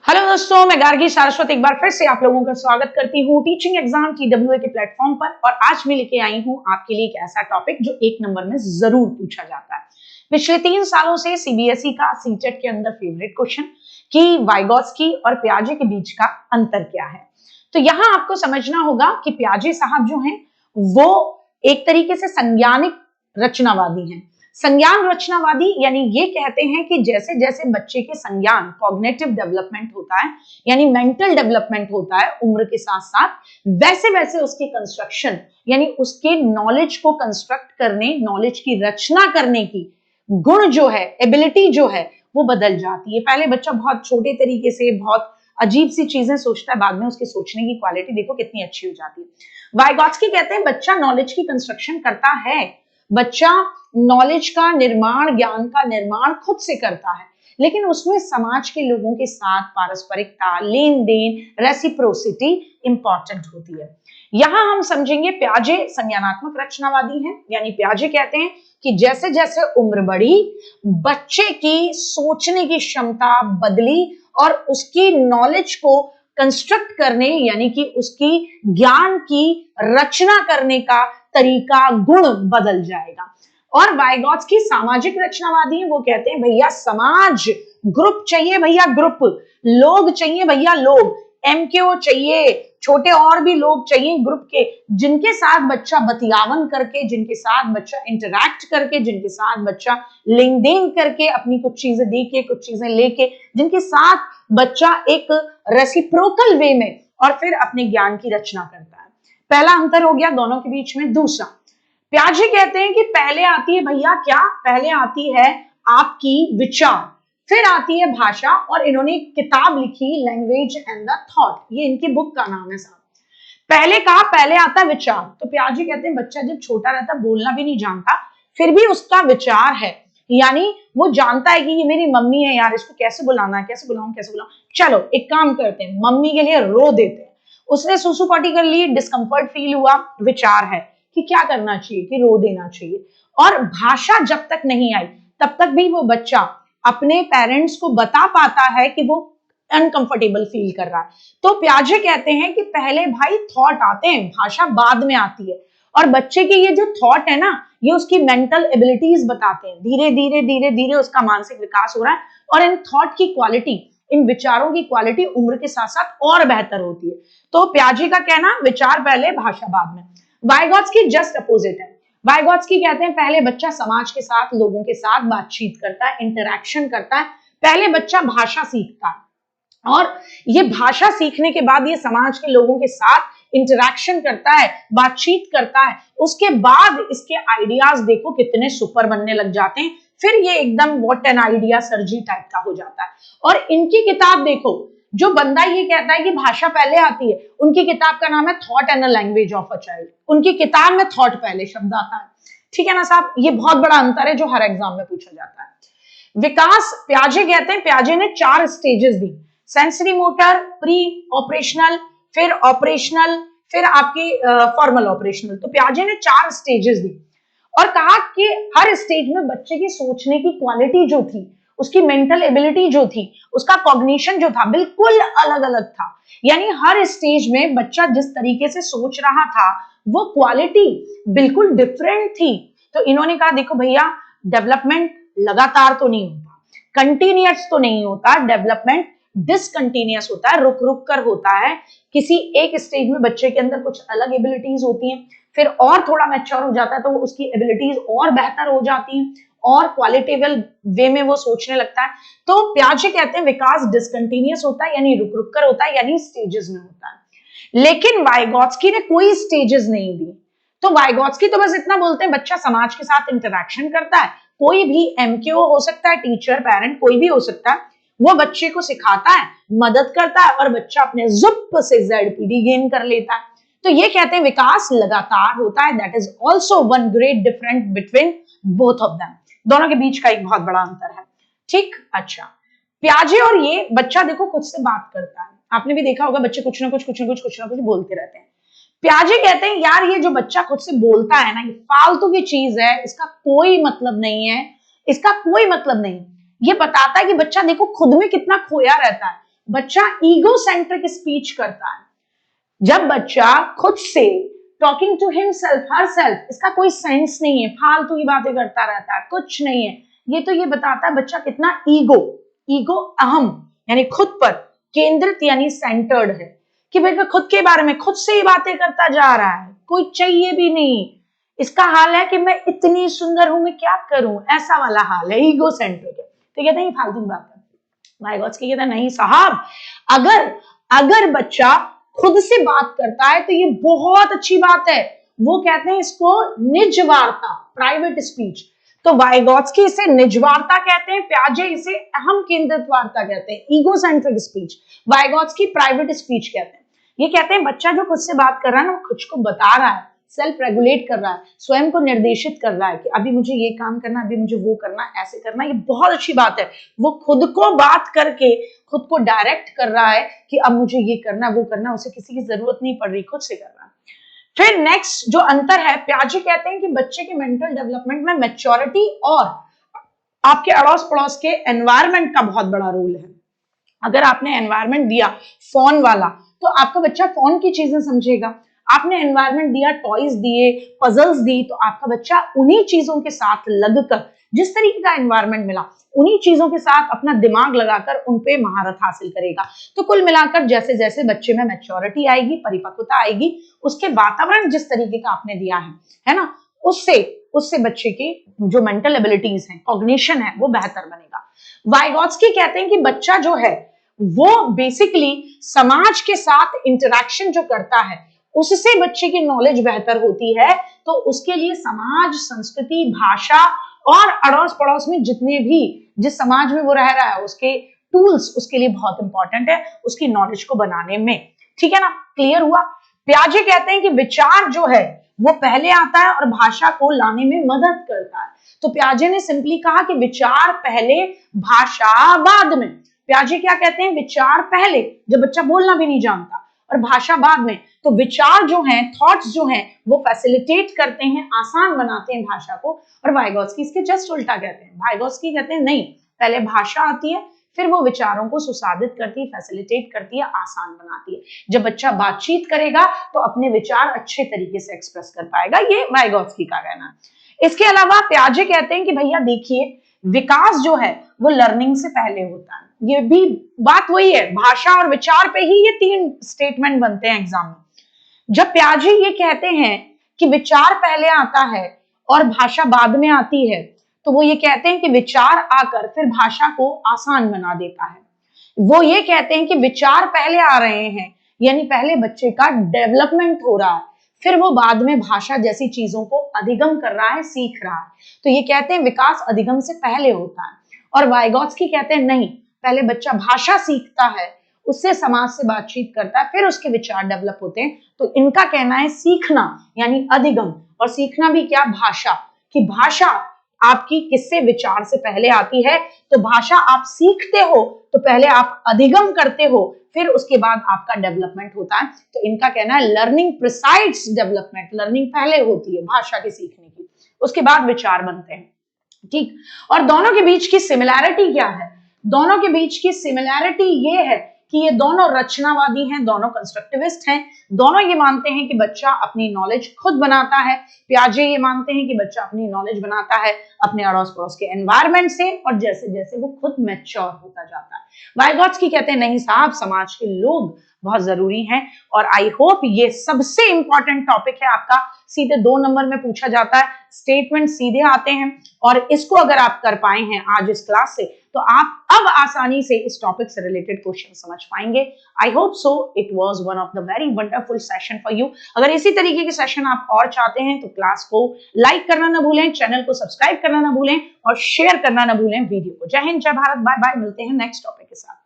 Hello दोस्तों, मैं गार्गी सारस्वत एक बार फिर से आप लोगों का स्वागत करती हूँ टीचिंग एग्जाम TWA के प्लेटफॉर्म पर। और आज मैं लेके आई हूँ आपके लिए एक ऐसा टॉपिक जो एक नंबर में जरूर पूछा जाता है। पिछले 3 सालों से CBSE का सीटेट के अंदर फेवरेट क्वेश्चन कि वाइगॉत्स्की और पियाजे के बीच का अंतर क्या है। तो यहाँ आपको समझना होगा कि पियाजे साहब जो हैं वो एक तरीके से संज्ञानिक रचनावादी हैं। संज्ञान रचनावादी यानी ये कहते हैं कि जैसे जैसे बच्चे के संज्ञान कॉग्निटिव डेवलपमेंट होता है यानी मेंटल डेवलपमेंट होता है उम्र के साथ साथ, वैसे वैसे उसकी कंस्ट्रक्शन यानी उसके नॉलेज को कंस्ट्रक्ट करने, नॉलेज की रचना करने की गुण जो है, एबिलिटी जो है वो बदल जाती है। पहले बच्चा बहुत छोटे तरीके से बहुत अजीब सी चीजें सोचता है, बाद में उसकी सोचने की क्वालिटी देखो कितनी अच्छी हो जाती है। वाइगॉत्स्की कहते हैं बच्चा नॉलेज की कंस्ट्रक्शन करता है, बच्चा नॉलेज का निर्माण, ज्ञान का निर्माण खुद से करता है, लेकिन उसमें समाज के लोगों के साथ पारस्परिकता, लेन देन, रेसिप्रोसिटी इंपॉर्टेंट होती है। यहां हम समझेंगे पियाजे संज्ञानात्मक रचनावादी हैं, यानी पियाजे कहते हैं कि जैसे जैसे उम्र बढ़ी बच्चे की सोचने की क्षमता बदली और उसकी नॉलेज को कंस्ट्रक्ट करने यानी कि उसकी ज्ञान की रचना करने का तरीका, गुण बदल जाएगा। और वाइगॉत्स्की सामाजिक रचनावादी हैं, वो कहते हैं भैया समाज, ग्रुप चाहिए भैया ग्रुप, लोग चाहिए भैया लोग, MKO चाहिए, छोटे और भी लोग चाहिए ग्रुप के, जिनके साथ बच्चा बतियावन करके, जिनके साथ बच्चा इंटरैक्ट करके, जिनके साथ बच्चा लेन देन करके, अपनी कुछ चीजें दे के कुछ चीजें लेके, जिनके साथ बच्चा एक रेसिप्रोकल वे में और फिर अपने ज्ञान की रचना करता है। पहला अंतर हो गया दोनों के बीच में। दूसरा, पियाजे कहते हैं कि पहले आती है भैया क्या, पहले आती है आपकी विचार, फिर आती है भाषा, और इन्होंने एक किताब लिखी लैंग्वेज एंड द थॉट, ये इनकी बुक का नाम है साहब। पहले कहा पहले आता विचार, तो पियाजे कहते हैं बच्चा जब छोटा रहता, बोलना भी नहीं जानता, फिर भी उसका विचार है, यानी वो जानता है कि ये मेरी मम्मी है यार, इसको कैसे बुलाना है, कैसे बुलाऊं कैसे बुलाऊं, चलो एक काम करते हैं मम्मी के लिए रो देते हैं। उसने सुसु पॉटी कर ली, डिस्कम्फर्ट फील हुआ, विचार है कि क्या करना चाहिए, कि रो देना चाहिए। और भाषा जब तक नहीं आई तब तक भी वो बच्चा अपने पेरेंट्स को बता पाता है कि वो अनकंफर्टेबल फील कर रहा है। तो पियाजे कहते हैं कि पहले भाई थॉट आते हैं, भाषा बाद में आती है। और बच्चे के ये जो थॉट है ना, ये उसकी मेंटल एबिलिटीज बताते हैं, धीरे धीरे धीरे धीरे उसका मानसिक विकास हो रहा है और इन थॉट की क्वालिटी, इन विचारों की क्वालिटी उम्र के साथ साथ और बेहतर होती है। तो पियाजे का कहना विचार पहले, भाषा बाद में। वाइगॉत्स्की जस्ट अपोजिट है। वाइगॉत्स्की कहते हैं पहले बच्चा समाज के साथ, लोगों के साथ बातचीत करता है, इंटरैक्शन करता है, पहले बच्चा भाषा सीखता है और ये भाषा सीखने के बाद ये समाज के लोगों के साथ इंटरैक्शन करता है, बातचीत करता है, उसके बाद इसके आइडियाज देखो कितने सुपर बनने लग जाते हैं, फिर ये एकदम व्हाट एन आइडिया सर्जी टाइप का हो जाता है। और इनकी किताब देखो, जो बंदा ये कहता है कि भाषा पहले आती है, उनकी किताब का नाम है thought and the language of a child. उनकी किताब में थॉट पहले शब्द आता है, ठीक है ना साहब। ये बहुत बड़ा अंतर है जो हर एग्जाम में पूछा जाता है। विकास, पियाजे कहते हैं पियाजे ने 4 स्टेजेस दी, सेंसरी मोटर, प्री ऑपरेशनल, फिर ऑपरेशनल, फिर आपकी फॉर्मल ऑपरेशनल। तो पियाजे ने 4 स्टेजेस दी और कहा कि हर स्टेज में बच्चे की सोचने की क्वालिटी जो थी, उसकी मेंटल एबिलिटी जो थी, उसका कॉग्निशन जो था, बिल्कुल अलग अलग था। यानी हर स्टेज में बच्चा जिस तरीके से सोच रहा था वो क्वालिटी बिल्कुल डिफरेंट थी। तो इन्होंने कहा देखो भैया, डेवलपमेंट लगातार तो नहीं होता, कंटिन्यूअस तो नहीं होता, डेवलपमेंट डिसकंटिन्यूअस होता है, रुक रुक कर होता है। किसी एक स्टेज में बच्चे के अंदर कुछ अलग एबिलिटीज होती हैं, फिर और थोड़ा मैच्योर हो जाता है तो वो उसकी एबिलिटीज और बेहतर हो जाती हैं और क्वालिटेबल वे में वो सोचने लगता है। तो पियाजे कहते हैं विकास डिसकंटिन्यूअस होता है, यानी रुक रुक कर होता है, यानी स्टेजेस में होता है। लेकिन वाइगॉत्स्की ने कोई स्टेजेस नहीं दी। तो वाइगॉत्स्की तो बस इतना बोलते हैं बच्चा समाज के साथ इंटरैक्शन करता है, कोई भी MKO हो सकता है, टीचर, पेरेंट, कोई भी हो सकता है, वो बच्चे को सिखाता है, मदद करता है और बच्चा अपने जुप से ZPD गेन कर लेता है। तो ये कहते हैं विकास लगातार होता है, that is also one great difference between both of them. दोनों के बीच का एक बहुत बड़ा अंतर है, ठीक। अच्छा, पियाजे और ये बच्चा देखो खुद से बात करता है, आपने भी देखा होगा बच्चे कुछ ना कुछ बोलते रहते हैं। पियाजे कहते हैं यार ये जो बच्चा खुद से बोलता है ना, ये फालतू की चीज है, इसका कोई मतलब नहीं है, इसका कोई मतलब नहीं। ये बताता है कि बच्चा देखो खुद में कितना खोया रहता है, बच्चा ईगो सेंट्रिक स्पीच करता है। जब बच्चा खुद से talking to himself herself, इसका कोई सेंस नहीं है, फालतू की बातें करता रहता है, कुछ नहीं है, ये तो ये बताता है बच्चा कितना ईगो अहम यानी खुद पर केंद्रित यानी सेंटर्ड है, कि भाई खुद के बारे में खुद से ही बातें करता जा रहा है, कोई चाहिए भी नहीं। इसका हाल है कि मैं इतनी सुंदर हूं, मैं क्या करूं, ऐसा वाला हाल है, ईगो सेंट्रिक है। तो कहते हैं ये फालतू की बात है। माय गॉड की कहता नहीं साहब, अगर बच्चा खुद से बात करता है तो ये बहुत अच्छी बात है। वो कहते हैं इसको निज वार्ता, प्राइवेट स्पीच। तो वाइगॉत्स्की इसे निज वार्ता कहते हैं, प्याजे इसे अहम केंद्रित वार्ता कहते हैं, ईगोसेंट्रिक स्पीच। वाइगॉत्स्की प्राइवेट स्पीच कहते हैं। ये कहते हैं बच्चा जो खुद से बात कर रहा है ना, वो खुद को बता रहा है, सेल्फ रेगुलेट कर रहा है, स्वयं को निर्देशित कर रहा है कि अभी मुझे ये काम करना, अभी मुझे वो करना, ऐसे करना। ये बहुत अच्छी बात है। वो खुद को बात करके खुद को डायरेक्ट कर रहा है कि अब मुझे ये करना, वो करना, उसे किसी की जरूरत नहीं पड़ रही, खुद से कर रहा है। फिर नेक्स्ट जो अंतर है, प्याजे कहते हैं कि बच्चे के मेंटल डेवलपमेंट में मैच्योरिटी और आपके अड़ोस पड़ोस के एनवायरमेंट का बहुत बड़ा रोल है। अगर आपने एनवायरमेंट दिया फोन वाला, तो आपका बच्चा फोन की चीजें समझेगा। आपने एनवायरमेंट दिया, टॉयज दिए, पजल्स दी, तो आपका बच्चा उन्हीं चीजों के साथ लगकर, जिस तरीके का एनवायरमेंट मिला, उन्हीं चीजों के साथ अपना दिमाग लगाकर उन पे महारत हासिल करेगा। तो कुल मिलाकर जैसे जैसे बच्चे में मैच्योरिटी आएगी, परिपक्वता आएगी, उसके वातावरण जिस तरीके का आपने दिया है ना, उससे बच्चे की जो मेंटल एबिलिटीज हैं, कॉग्निशन है, वो बेहतर बनेगा। वाइगॉत्स्की कहते हैं कि बच्चा जो है वो बेसिकली समाज के साथ इंटरेक्शन जो करता है, उससे बच्चे की नॉलेज बेहतर होती है। तो उसके लिए समाज, संस्कृति, भाषा और अड़ोस पड़ोस में जितने भी जिस समाज में वो रह रहा है, उसके टूल्स उसके लिए बहुत इंपॉर्टेंट है उसकी नॉलेज को बनाने में। ठीक है ना, क्लियर हुआ। प्याजे कहते हैं कि विचार जो है वो पहले आता है और भाषा को लाने में मदद करता है। तो प्याजे ने सिंपली कहा कि विचार पहले, भाषा बाद में। प्याजे क्या कहते हैं, विचार पहले, जब बच्चा बोलना भी नहीं जानता, और भाषा बाद में। तो विचार जो हैं, थॉट्स जो हैं, वो फैसिलिटेट करते हैं, आसान बनाते हैं भाषा को। और वाइगॉत्स्की इसके जस्ट उल्टा कहते हैं। वाइगॉत्स्की कहते हैं नहीं, पहले भाषा आती है, फिर वो विचारों को सुसाधित करती है, फैसिलिटेट करती है, आसान बनाती है। जब बच्चा बातचीत करेगा तो अपने विचार अच्छे तरीके से एक्सप्रेस कर पाएगा, ये वाइगॉत्स्की का कहना है। इसके अलावा प्याजे कहते हैं कि भैया देखिए, विकास जो है वो लर्निंग से पहले होता है। ये भी बात वही है, भाषा और विचार पे ही ये 3 स्टेटमेंट बनते हैं एग्जाम में। जब प्याजे ये कहते हैं कि विचार पहले आता है और भाषा बाद में आती है, तो वो ये कहते हैं कि विचार आकर फिर भाषा को आसान बना देता है। वो ये कहते हैं कि विचार पहले आ रहे हैं, यानी पहले बच्चे का डेवलपमेंट हो रहा है, फिर वो बाद में भाषा जैसी चीजों को अधिगम कर रहा है, सीख रहा है। तो ये कहते हैं विकास अधिगम से पहले होता है। और वाइगॉत्स्की कहते हैं नहीं, पहले बच्चा भाषा सीखता है, उससे समाज से बातचीत करता है, फिर उसके विचार डेवलप होते हैं। तो इनका कहना है सीखना यानी अधिगम, और सीखना भी क्या, भाषा। कि भाषा आपकी किससे, विचार से पहले आती है। तो भाषा आप सीखते हो तो पहले आप अधिगम करते हो, फिर उसके बाद आपका डेवलपमेंट होता है। तो इनका कहना है लर्निंग प्रिसाइड्स डेवलपमेंट, लर्निंग पहले होती है भाषा के सीखने की, उसके बाद विचार बनते हैं। ठीक, और दोनों के बीच की सिमिलैरिटी क्या है? दोनों के बीच की सिमिलैरिटी ये है कि ये दोनों रचनावादी हैं, दोनों कंस्ट्रक्टिविस्ट हैं, दोनों ये मानते हैं कि बच्चा अपनी नॉलेज खुद बनाता है। प्याजे ये मानते हैं कि बच्चा अपनी नॉलेज बनाता है अपने अड़ोस पड़ोस के एनवायरनमेंट से, और जैसे जैसे वो खुद मैच्योर होता जाता है। वाइगॉत्स्की कहते हैं नहीं साहब, समाज के लोग बहुत जरूरी हैं। और आई होप ये सबसे इंपॉर्टेंट टॉपिक है आपका, सीधे 2 नंबर में पूछा जाता है, स्टेटमेंट सीधे आते हैं, और इसको अगर आप कर पाए हैं आज इस क्लास से, तो आप अब आसानी से इस टॉपिक से रिलेटेड क्वेश्चन समझ पाएंगे। I hope so it was one of the very wonderful session for you. अगर इसी तरीके के सेशन आप और चाहते हैं तो क्लास को लाइक करना ना भूलें, चैनल को सब्सक्राइब करना ना भूलें, और शेयर करना ना भूलें वीडियो को। जय हिंद, जय भारत, बाय बाय, मिलते हैं नेक्स्ट टॉपिक के साथ।